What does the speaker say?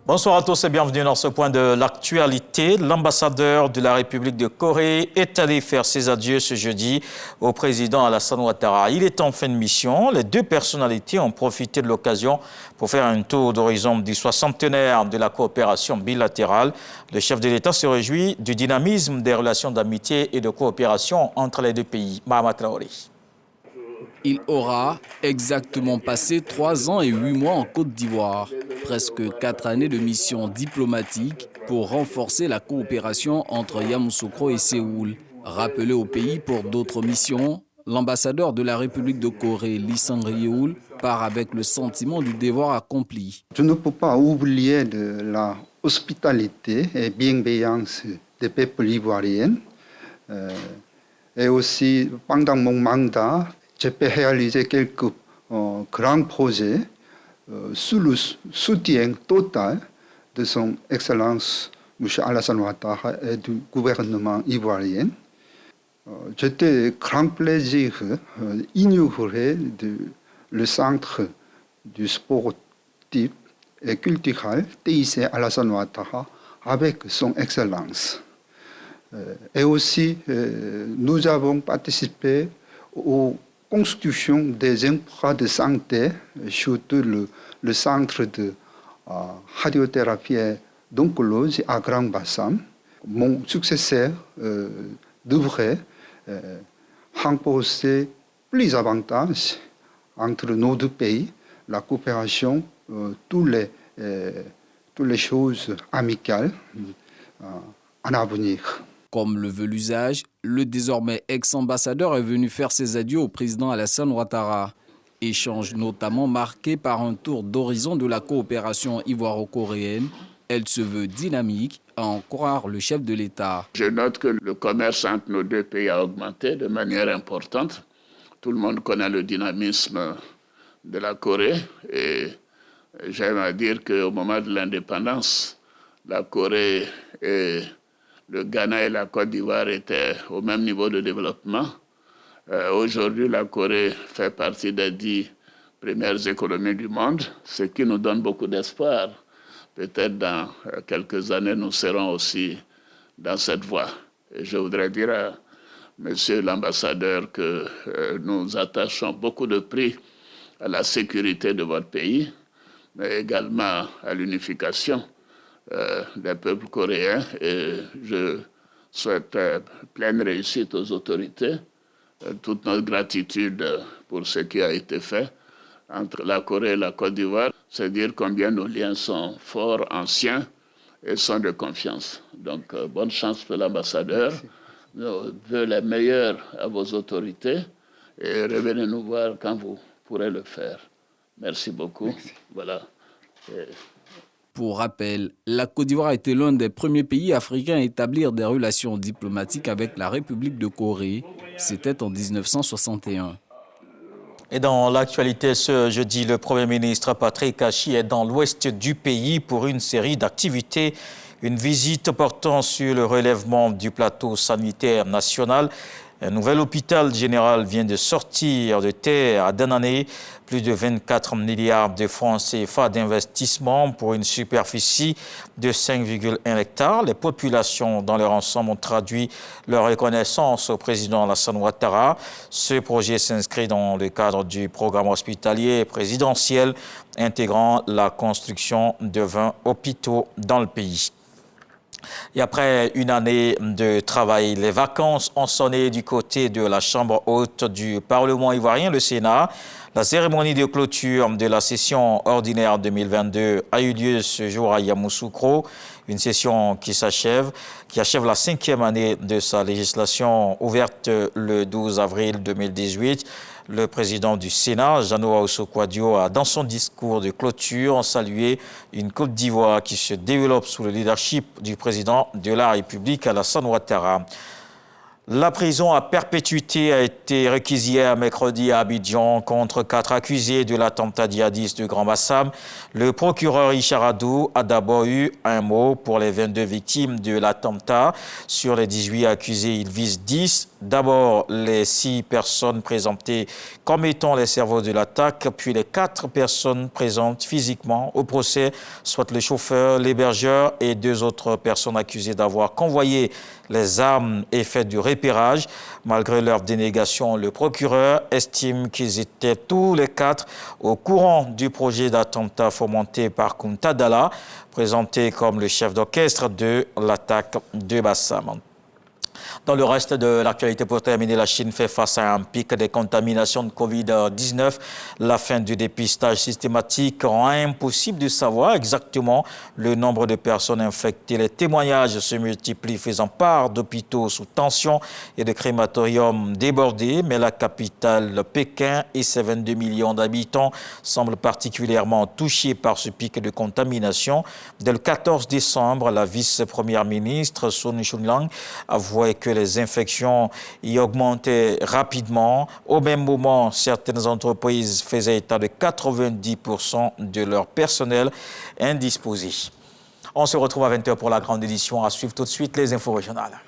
Bonsoir à tous et bienvenue dans ce point de l'actualité. L'ambassadeur de la République de Corée est allé faire ses adieux ce jeudi au président Alassane Ouattara. Il est en fin de mission. Les deux personnalités ont profité de l'occasion pour faire un tour d'horizon du 60e de la coopération bilatérale. Le chef de l'État se réjouit du dynamisme des relations d'amitié et de coopération entre les deux pays. Mahama Traoré. Il aura exactement passé 3 ans et 8 mois en Côte d'Ivoire. Presque 4 années de mission diplomatique pour renforcer la coopération entre Yamoussoukro et Séoul. Rappelé au pays pour d'autres missions, l'ambassadeur de la République de Corée, Lee Sang-ryul, part avec le sentiment du devoir accompli. Je ne peux pas oublier de la hospitalité et bienveillance des peuples ivoiriens. Et aussi, pendant mon mandat, j'ai pu réaliser quelques grands projets sous le soutien total de son Excellence M. Alassane Ouattara et du gouvernement ivoirien. J'étais grand plaisir d'inaugurer le centre du sportif et culturel TIC Alassane Ouattara avec son Excellence. Et aussi, nous avons participé aux constitution des infras de santé, surtout le centre de radiothérapie d'oncologie à Grand Bassam. Mon successeur devrait remporter plus d'avantages entre nos deux pays, la coopération, toutes les choses amicales en avenir. Comme le veut l'usage, le désormais ex-ambassadeur est venu faire ses adieux au président Alassane Ouattara. Échange notamment marqué par un tour d'horizon de la coopération ivoiro-coréenne. Elle se veut dynamique, à en croire le chef de l'État. Je note que le commerce entre nos deux pays a augmenté de manière importante. Tout le monde connaît le dynamisme de la Corée et j'aime à dire qu'au moment de l'indépendance, la Corée et le Ghana et la Côte d'Ivoire étaient au même niveau de développement. Aujourd'hui, la Corée fait partie des 10 premières économies du monde, ce qui nous donne beaucoup d'espoir. Peut-être dans quelques années, nous serons aussi dans cette voie. Et je voudrais dire à Monsieur l'ambassadeur que nous attachons beaucoup de prix à la sécurité de votre pays, mais également à l'unification des peuples coréens et je souhaite pleine réussite aux autorités, toute notre gratitude pour ce qui a été fait entre la Corée et la Côte d'Ivoire. C'est dire combien nos liens sont forts, anciens et sont de confiance. Donc bonne chance pour l'ambassadeur, nos vœux les meilleurs à vos autorités et revenez nous voir quand vous pourrez le faire. Merci beaucoup. Merci. Voilà. Pour rappel, la Côte d'Ivoire a été l'un des premiers pays africains à établir des relations diplomatiques avec la République de Corée. C'était en 1961. Et dans l'actualité ce jeudi, le Premier ministre Patrick Kachi est dans l'ouest du pays pour une série d'activités. Une visite portant sur le relèvement du plateau sanitaire national. Un nouvel hôpital général vient de sortir de terre à Danané. Plus de 24 milliards de francs CFA d'investissement pour une superficie de 5,1 hectares. Les populations dans leur ensemble ont traduit leur reconnaissance au président Alassane Ouattara. Ce projet s'inscrit dans le cadre du programme hospitalier présidentiel intégrant la construction de 20 hôpitaux dans le pays. Et après une année de travail, les vacances ont sonné du côté de la Chambre haute du Parlement ivoirien, le Sénat. La cérémonie de clôture de la session ordinaire 2022 a eu lieu ce jour à Yamoussoukro, une session qui achève la 5e année de sa législation ouverte le 12 avril 2018. Le président du Sénat, Jeannot Ahoussou-Kouadio, a dans son discours de clôture salué une Côte d'Ivoire qui se développe sous le leadership du président de la République, Alassane Ouattara. La prison à perpétuité a été réquisitionnée mercredi à Abidjan contre 4 accusés de l'attentat djihadiste de Grand Bassam. Le procureur Richard Adou a d'abord eu un mot pour les 22 victimes de l'attentat. Sur les 18 accusés, il vise 10 d'abord les 6 personnes présentées comme étant les cerveaux de l'attaque, puis les 4 personnes présentes physiquement au procès, soit le chauffeur, l'hébergeur et 2 autres personnes accusées d'avoir convoyé les armes et fait du repérage. Malgré leur dénégation, le procureur estime qu'ils étaient tous les 4 au courant du projet d'attentat fomenté par Kunta Dalla, présenté comme le chef d'orchestre de l'attaque de Bassam. Dans le reste de l'actualité, pour terminer, la Chine fait face à un pic des contaminations de Covid-19. La fin du dépistage systématique rend impossible de savoir exactement le nombre de personnes infectées. Les témoignages se multiplient, faisant part d'hôpitaux sous tension et de crématoriums débordés. Mais la capitale, Pékin, et ses 22 millions d'habitants semblent particulièrement touchés par ce pic de contamination. Dès le 14 décembre, la vice-première ministre Sun Chunlang avouait que les infections y augmentaient rapidement. Au même moment, certaines entreprises faisaient état de 90% de leur personnel indisposé. On se retrouve à 20h pour la grande édition. À suivre tout de suite les infos régionales.